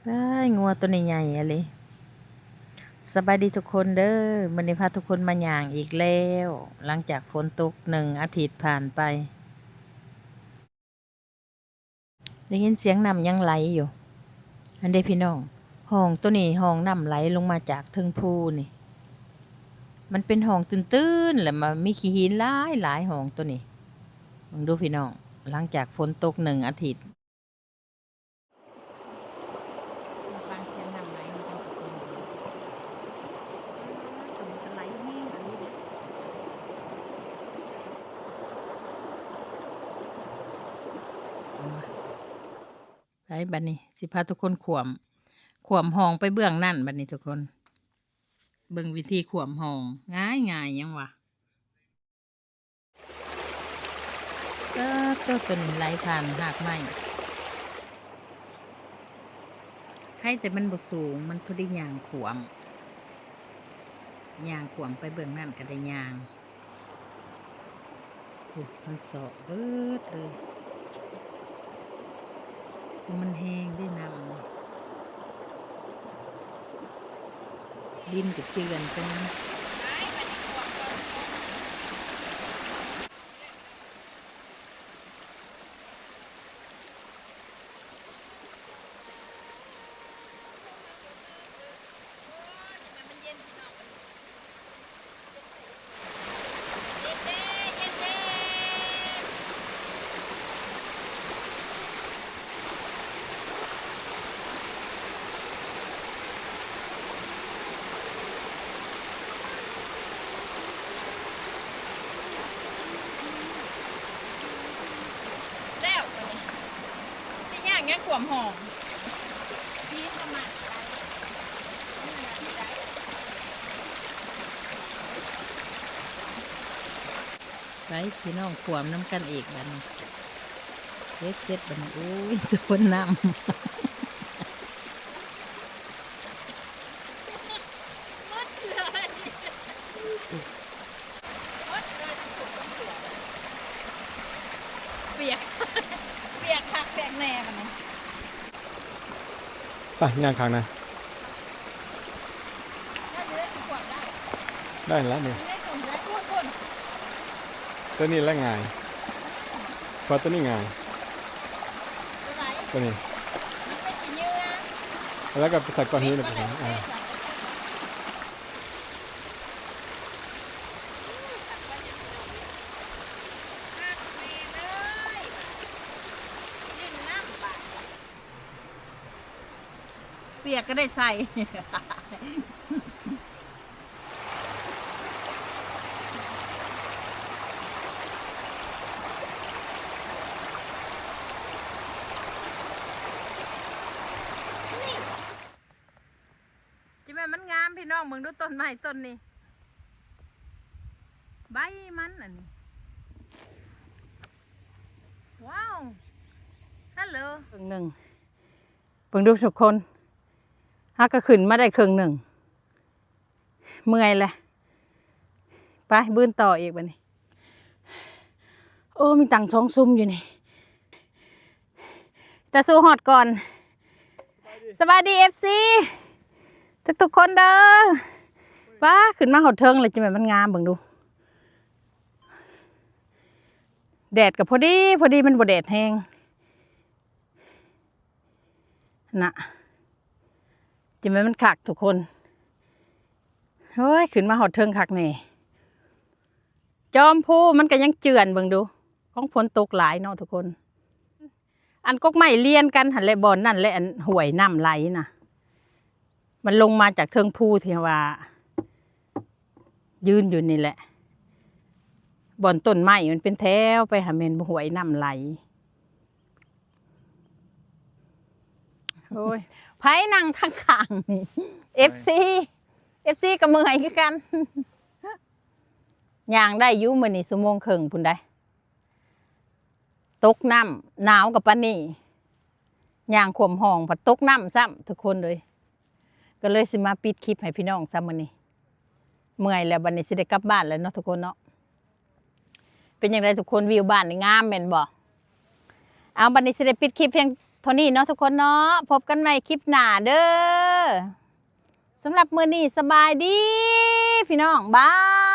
ได้งัวตัวใหญ่ๆอะไรสบายดีทุกคนเด้อมื้อนี้พาทุกคนมาย่างอีกแล้วหลังจากฝนตก1 อาทิตย์ผ่านไปได้ยินเสียงน้ำยังไหลอยู่อันเด้พี่น้องห้องตัวนี้ห้องน้ำไหลลงมาจากเทิงภูนี่มันเป็นห้องตื้นๆแหละมามีขี้หินหลายห้องตัวนี้มึงดูพี่น้องหลังจากฝนตก1 อาทิตย์ฟังเสียงน้ำไหลมันเป็นตะโกนมันไหลแห้งอันนี้ดิไปบัดนี้สิพาทุกคนขวมห้องไปเบื้องนั่นบัดนี้ทุกคนเบิ่งวิธีขวมห้องง่ายยังวะก็เป็นไหลผ่านหากไม้ใครแต่มันบ่สูงมันพอดีย่างขวมไปเบื้องนั่นก็ได้ย่างมันเสาะเบิดเลยมันแห้งได้นำดินกับเจือนไปนั้นแล้วที่ย่างเงี้ยขวมห้องนี่ประมาณไปพี่น้องขวมน้ำกันอีกบัดนี้เซ็ตบัดนี้โอ้ยตัวน้ำเปียกคักเปียกแน่มันนะไปงานครั้งนะได้แล้วเนี่ยตัวนี้แล้วไงพอตัวนี้ไงตัวนี้แล้วก็ใส่ก้อนหินเลยเปียกก็ได้ใส่จิแม่มันงามพี่น้องมึงดูต้นไม้ต้นนี้ใบมันอันนี้ว้าวฮัลโหลครึ่งหนึ่งเพิ่งดูทุกคนฮักก็ขึ้นมาได้ครึ่งหนึ่งเมื่อยเลยไปบื้นต่ออีกบัดนี้โอ้มีตังช่องซุ่มอยู่นี่แต่สู้หอดก่อนสวัสดีFCทุกคนเด้อป้าขึ้นมาหอดเทิงเลยจิแม่มันงามเบิ่งดูแดดกับพอดีมันบ่แดดแห้งน่ะจิแม่มันคักทุกคนเฮ้ยขึ้นมาหอดเทิงคักนี่จอมพูมันก็ยังเจือนเบิ่งดูของฝนตกหลายเนาะทุกคนอันกกไม้เลียนกันหันเลยบ่อนนั่นและอันห้วยน้ำไหลน่ะมันลงมาจากเทิงภูที่ว่ายืนอยู่นี่แหละบ่อนต้นไม้มันเป็นแถวไปหาเมนห้วยน้ำไหลโอ้ยไผนั่งข้างๆนี่ FC กับเมื่อยคือกันย่างได้อยู่มื้อนี้ชั่วโมงครึ่งพุ่นได้ตกน้ำหนาวกับปานนี้ย่างขวมห้องผัดตกน้ำซ้ำทุกคนเลยก็เลยสิมาปิดคลิปให้พี่น้องซ้ำมื้อนี้เมื่อยแล้วบัดนี้สิได้กลับบ้านแล้วเนาะทุกคนเนาะเป็นอย่างไรทุกคนวิวบ้านนี่งามแม่นบ่เอาบัดนี้สิได้ปิดคลิปเพียง เท่านี้เนาะทุกคนเนาะพบกันใหม่คลิปหน้าเด้อสำหรับมื้อนี้สบายดีพี่น้องบาย